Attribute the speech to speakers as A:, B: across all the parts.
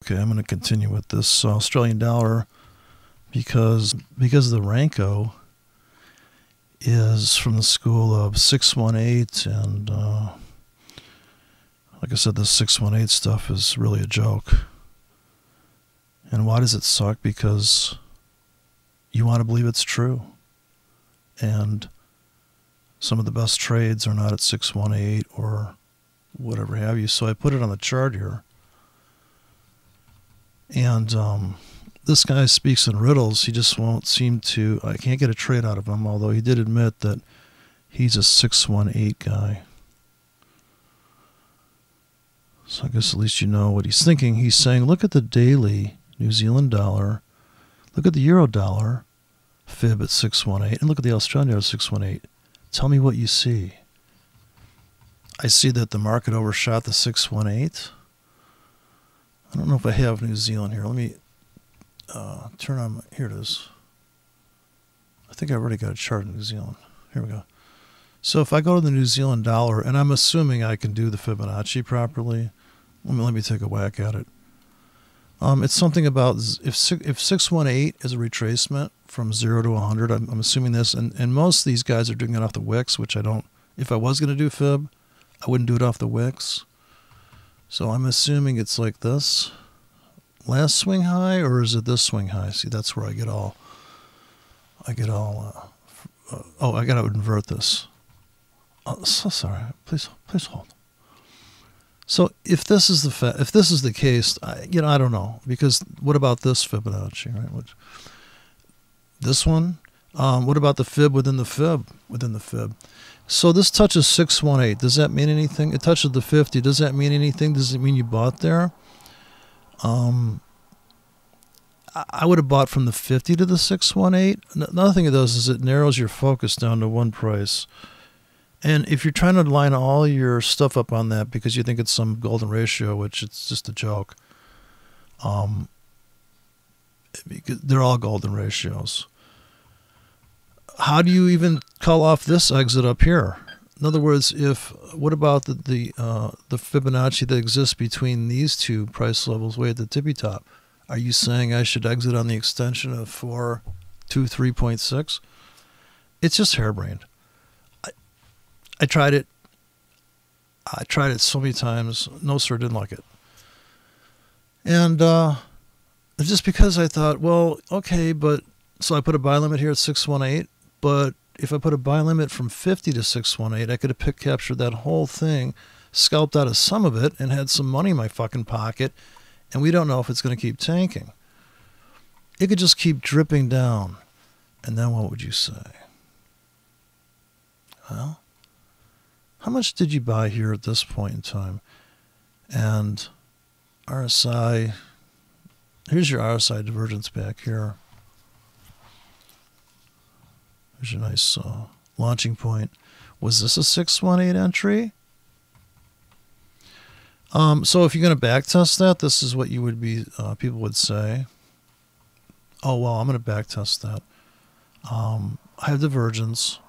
A: Okay, I'm going to continue with this Australian dollar because the Renko is from the school of 618, and like I said, this 618 stuff is really a joke. And why does it suck? Because you want to believe it's true. And some of the best trades are not at 618 or whatever have you. So I put it on the chart here. And this guy speaks in riddles. He just won't seem to, I can't get a trade out of him, although he did admit that he's a 618 guy. So I guess at least you know what he's thinking. He's saying, look at the daily New Zealand dollar, look at the euro dollar, fib at 618, and look at the Australian dollar at 618. Tell me what you see. I see that the market overshot the 618. I don't know if I have New Zealand here. Let me turn on, here it is. I think I've already got a chart of New Zealand. Here we go. So if I go to the New Zealand dollar, and I'm assuming I can do the Fibonacci properly, let me take a whack at it. It's something about if 618 is a retracement from 0 to 100, I'm assuming this, and most of these guys are doing it off the wicks, which I don't. If I was going to do fib, I wouldn't do it off the wicks. So I'm assuming it's like this. Last swing high, or is it this swing high? See, that's where I get all, oh, I got to invert this. Oh, so sorry. Please hold. So if this is the case, I don't know, because what about this Fibonacci, right? This one. What about the fib within the fib within the fib? So this touches 618. Does that mean anything? It touches the 50. Does that mean anything? Does it mean you bought there? I would have bought from the 50 to the 618. Another thing it does is it narrows your focus down to one price. And if you're trying to line all your stuff up on that because you think it's some golden ratio, which it's just a joke, because they're all golden ratios. How do you even call off this exit up here? In other words, what about the Fibonacci that exists between these two price levels way at the tippy top? Are you saying I should exit on the extension of 423.6? It's just harebrained. I tried it. I tried it so many times. No, sir, didn't like it. And just because I thought, well, okay, but so I put a buy limit here at 618. But if I put a buy limit from 50 to 618, I could have captured that whole thing, scalped out of some of it, and had some money in my fucking pocket. And we don't know if it's going to keep tanking. It could just keep dripping down. And then what would you say? Well, how much did you buy here at this point in time? And RSI, here's your RSI divergence back here. There's your nice launching point. Was this a 618 entry? So if you're going to backtest that, this is what you would be, people would say. Oh, well, I'm going to backtest that. I have divergence.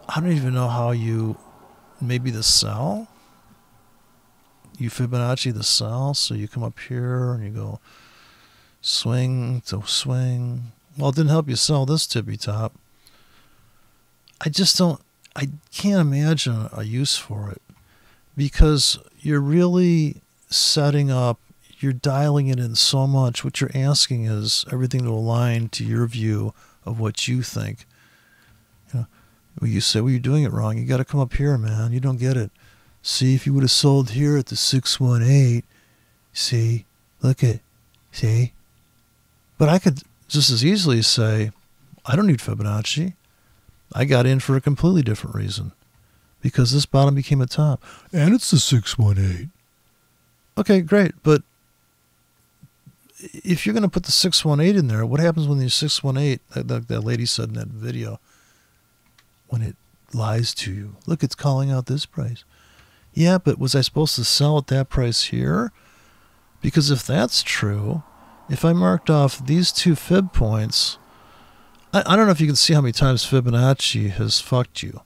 A: I don't even know how you, maybe the sell? You Fibonacci the sell, so you come up here and you go swing to swing. Well, it didn't help you sell this tippy top. I can't imagine a use for it because you're really setting up, you're dialing it in so much. What you're asking is everything to align to your view of what you think. Well, you say, well, you're doing it wrong. You got to come up here, man. You don't get it. See, if you would have sold here at the 618, see, look at, see. But I could just as easily say, I don't need Fibonacci. I got in for a completely different reason. Because this bottom became a top. And it's the 618. Okay, great. But if you're going to put the 618 in there, what happens when the 618, that lady said in that video, when it lies to you? Look, it's calling out this price. Yeah, but was I supposed to sell at that price here? Because if that's true, if I marked off these two fib points, I don't know if you can see how many times Fibonacci has fucked you.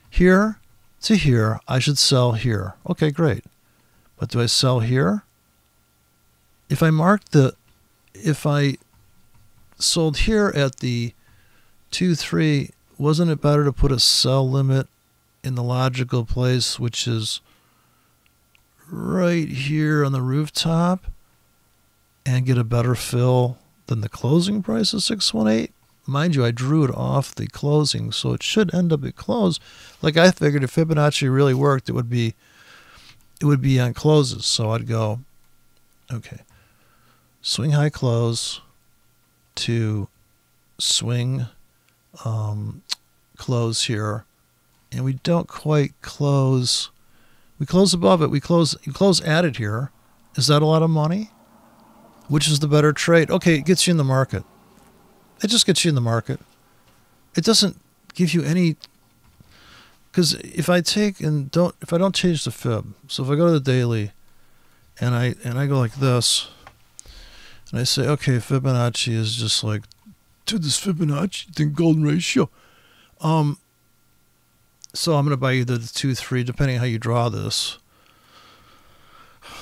A: Here to here, I should sell here. Okay, great. But do I sell here if I sold here at the 2-3, wasn't it better to put a sell limit in the logical place, which is right here on the rooftop, and get a better fill than the closing price of 618? Mind you, I drew it off the closing, so it should end up at close. Like I figured if Fibonacci really worked, it would be on closes. So I'd go, okay, swing high close to swing close here, and we don't quite close. We close above it. You close at it here. Is that a lot of money? Which is the better trade? Okay, it gets you in the market. It just gets you in the market. It doesn't give you any, because if I don't change the fib, so if I go to the daily and I go like this, and I say, okay, Fibonacci is just like, to this Fibonacci thing, golden ratio. So I'm going to buy either the 2-3, depending on how you draw this.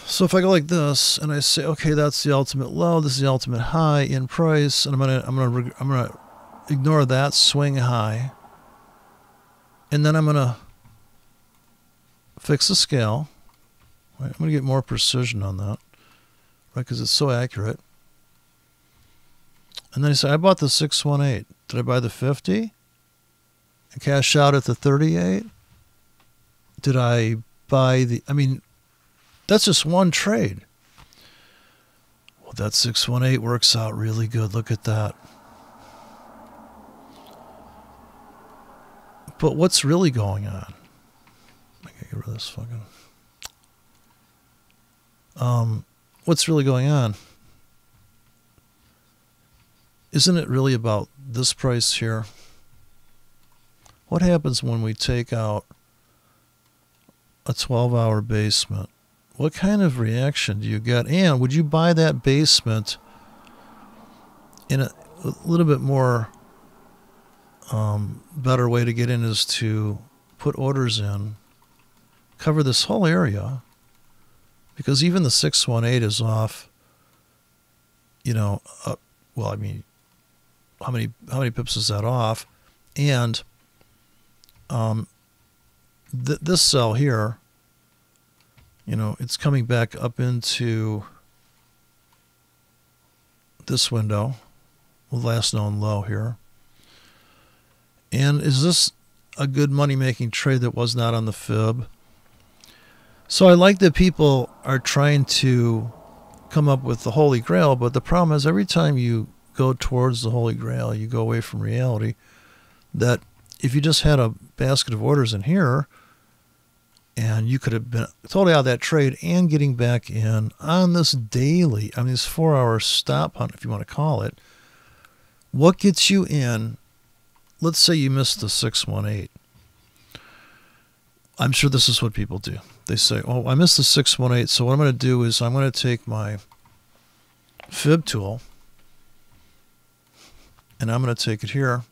A: So if I go like this and I say, okay, that's the ultimate low, this is the ultimate high in price, and I'm gonna ignore that, swing high, and then I'm gonna fix the scale. Right, I'm gonna get more precision on that, right? Because it's so accurate. And then I say, I bought the 618. Did I buy the 50 and cash out at the 38? Did I buy the? I mean, that's just one trade. Well, that 618 works out really good. Look at that. But what's really going on? I gotta get rid of this fucking. What's really going on? Isn't it really about this price here? What happens when we take out a 12-hour basement? What kind of reaction do you get? And would you buy that basement in a little bit more better way to get in is to put orders in, cover this whole area, because even the 618 is off, well, I mean, how many pips is that off? And this sell here, it's coming back up into this window, the last known low here. And is this a good money-making trade that was not on the fib? So I like that people are trying to come up with the Holy Grail, but the problem is every time you go towards the Holy Grail, you go away from reality. That if you just had a basket of orders in here, and you could have been totally out of that trade and getting back in on this daily, I mean, this 4-hour stop hunt, if you want to call it, what gets you in? Let's say you missed the 618. I'm sure this is what people do. They say, oh, I missed the 618, so what I'm going to do is I'm going to take my fib tool, and I'm going to take it here.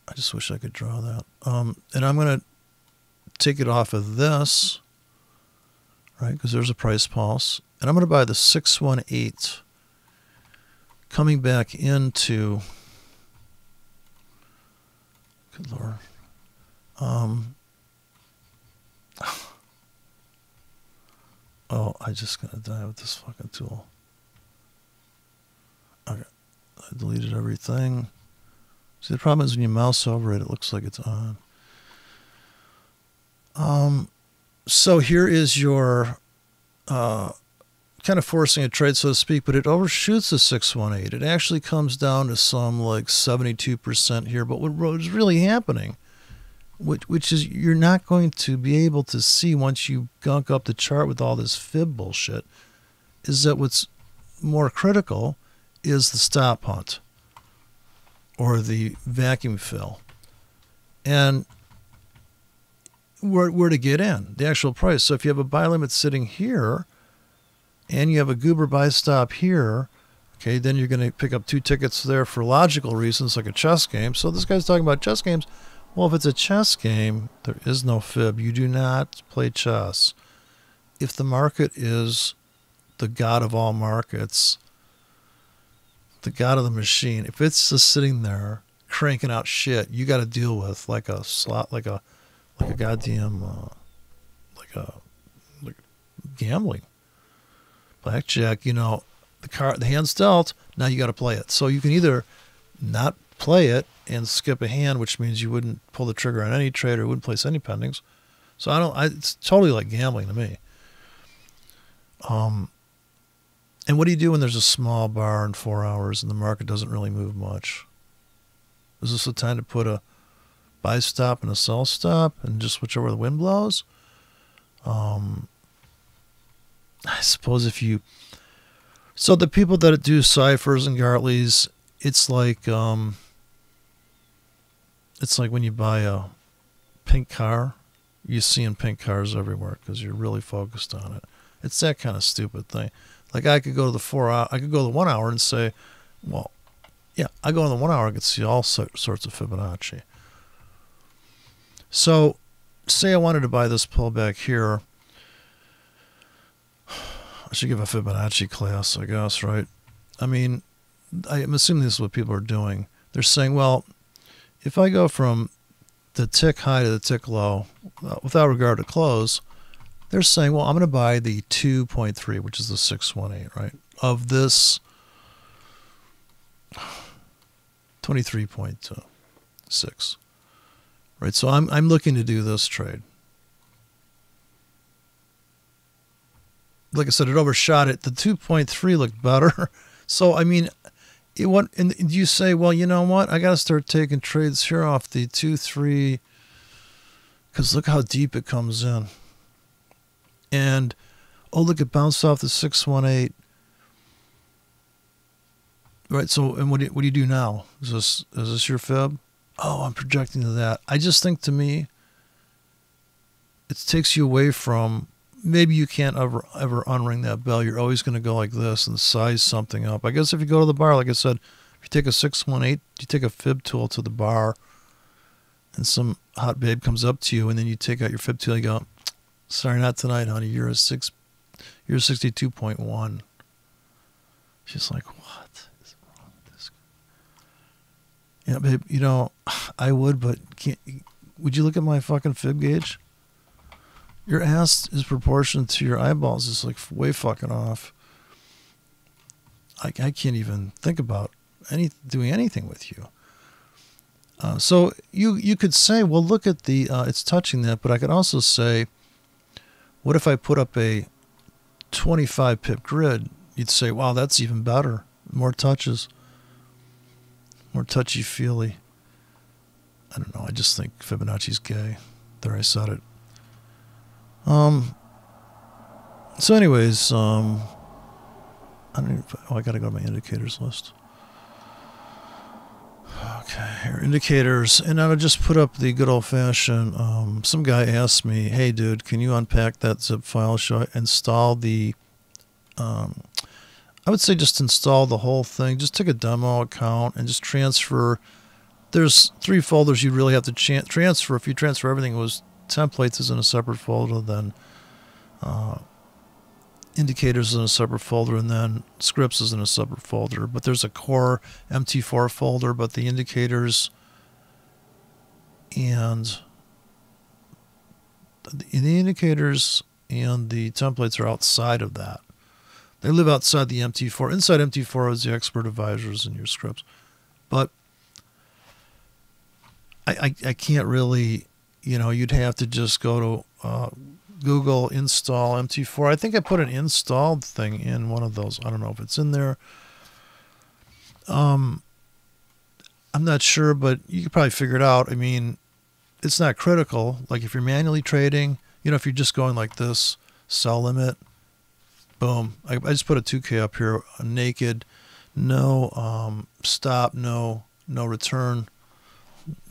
A: I just wish I could draw that. And I'm going to take it off of this, right, because there's a price pulse. And I'm going to buy the 618 coming back into, good Lord, oh, I'm just going to die with this fucking tool. Okay, I deleted everything. See, the problem is when you mouse over it, it looks like it's on. So here is your kind of forcing a trade, so to speak, but it overshoots the 618. It actually comes down to some like 72% here. But what is really happening, which is you're not going to be able to see once you gunk up the chart with all this fib bullshit, is that what's more critical is the stop hunt or the vacuum fill. And where to get in, the actual price. So if you have a buy limit sitting here and you have a goober buy stop here, okay, then you're going to pick up 2 tickets there for logical reasons, like a chess game. So this guy's talking about chess games. Well, if it's a chess game, there is no fib. You do not play chess if the market is the god of all markets, the god of the machine, if it's just sitting there cranking out shit you got to deal with like a slot, like a goddamn like gambling, blackjack, the hand's dealt, now you got to play it. So you can either not play it and skip a hand, which means you wouldn't pull the trigger on any trade or wouldn't place any pendings. So it's totally like gambling to me. And what do you do when there's a small bar in 4 hours and the market doesn't really move much? Is this the time to put a buy stop and a sell stop and just switch over the wind blows? I suppose so the people that do ciphers and Gartleys, it's like when you buy a pink car, you see pink cars everywhere because you're really focused on it. It's that kind of stupid thing. Like I could go to the 4 hour, I could go to the 1 hour and say, well, yeah, I go in the 1 hour, I could see all sorts of Fibonacci. So say I wanted to buy this pullback here. I should give a Fibonacci class, I guess, right? I mean, I'm assuming this is what people are doing. They're saying, well, if I go from the tick high to the tick low, without regard to close, they're saying, well, I'm going to buy the 2.3, which is the 618, right, of this 23.6, right? So I'm looking to do this trade. Like I said, it overshot it. The 2.3 looked better. So, I mean, and you say, well, you know what? I got to start taking trades here off the 2.3 because look how deep it comes in. And, oh, look, it bounced off the 618. Right, so, and what do you do now? Is this your fib? Oh, I'm projecting to that. I just think, to me, it takes you away from, maybe you can't ever unring that bell. You're always going to go like this and size something up. I guess if you go to the bar, like I said, if you take a 618, you take a fib tool to the bar, and some hot babe comes up to you, and then you take out your fib tool, you go, sorry, not tonight, honey. You're a 62.1. She's like, what is wrong with this guy? Yeah, babe, I would, but would you look at my fucking fib gauge? Your ass is proportionate to your eyeballs. It's like way fucking off. I can't even think about doing anything with you. So you could say, well, look at the, it's touching that, but I could also say, what if I put up a 25 pip grid? You'd say, wow, that's even better. More touches. More touchy-feely. I don't know. I just think Fibonacci's gay. There, I said it. So anyways, I gotta go to my indicators list. Okay, here, indicators, and I would just put up the good old-fashioned, some guy asked me, hey dude, can you unpack that zip file? Should I install the, I would say just install the whole thing, just take a demo account and just transfer. There's 3 folders you really have to transfer. If you transfer everything, it was templates is in a separate folder, then indicators is in a separate folder, and then scripts is in a separate folder. But there's a core MT4 folder, but the indicators and the indicators and the templates are outside of that. They live outside the MT4. Inside MT4 is the expert advisors and your scripts. But I can't really, you'd have to just go to Google install MT4. I think I put an installed thing in one of those. I don't know if it's in there. I'm not sure, but you could probably figure it out. I mean, it's not critical. Like if you're manually trading, if you're just going like this, sell limit, boom. I just put a 2K up here, naked, no stop, no return.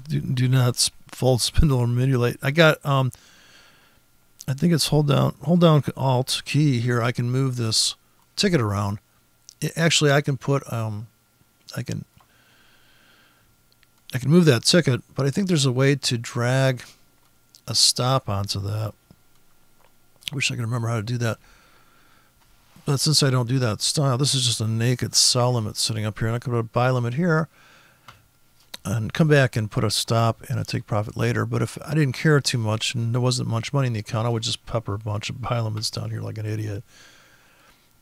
A: Do not fold, spindle, or manipulate. I got I think it's hold down Alt key here. I can move this ticket around. Actually, I can put I can move that ticket, but I think there's a way to drag a stop onto that. Wish I could remember how to do that. But since I don't do that style, this is just a naked sell limit sitting up here. And I could put a buy limit here and come back and put a stop and a take profit later. But if I didn't care too much and there wasn't much money in the account, I would just pepper a bunch of buy limits down here like an idiot.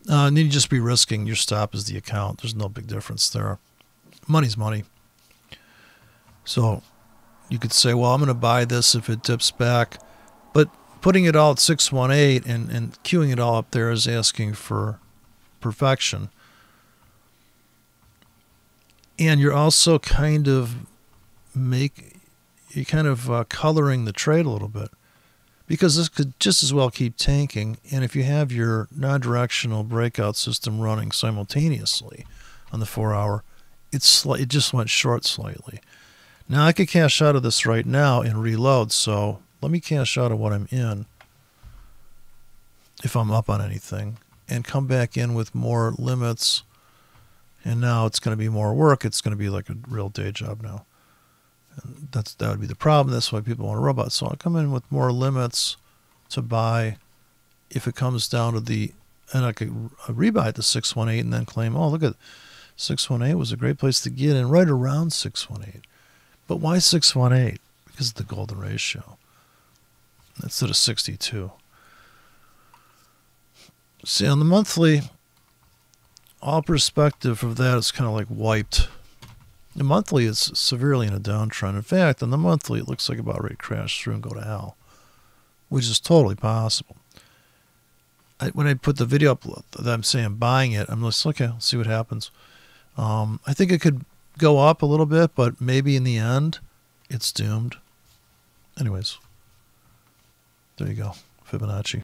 A: And then you just be risking your stop as the account. There's no big difference there. Money's money. So you could say, well, I'm going to buy this if it dips back. But putting it all at 618 and queuing it all up there is asking for perfection. And you're also kind of coloring the trade a little bit, because this could just as well keep tanking. And if you have your non-directional breakout system running simultaneously on the 4-hour, it just went short slightly. Now I could cash out of this right now and reload. So let me cash out of what I'm in if I'm up on anything and come back in with more limits. And now it's going to be more work. It's going to be like a real day job now. And that would be the problem. That's why people want a robot. So I'll come in with more limits to buy if it comes down to and I could rebuy at the 618 and then claim, oh, look at 618 was a great place to get in right around 618. But why 618? Because of the golden ratio instead of 62. See, on the monthly, all perspective of that is kind of like wiped. The monthly is severely in a downtrend. In fact, on the monthly, it looks like about ready to crash through and go to hell, which is totally possible. When I put the video up that I'm saying buying it, I'm just, okay, let's see what happens. I think it could go up a little bit, but maybe in the end, it's doomed. Anyways, there you go. Fibonacci.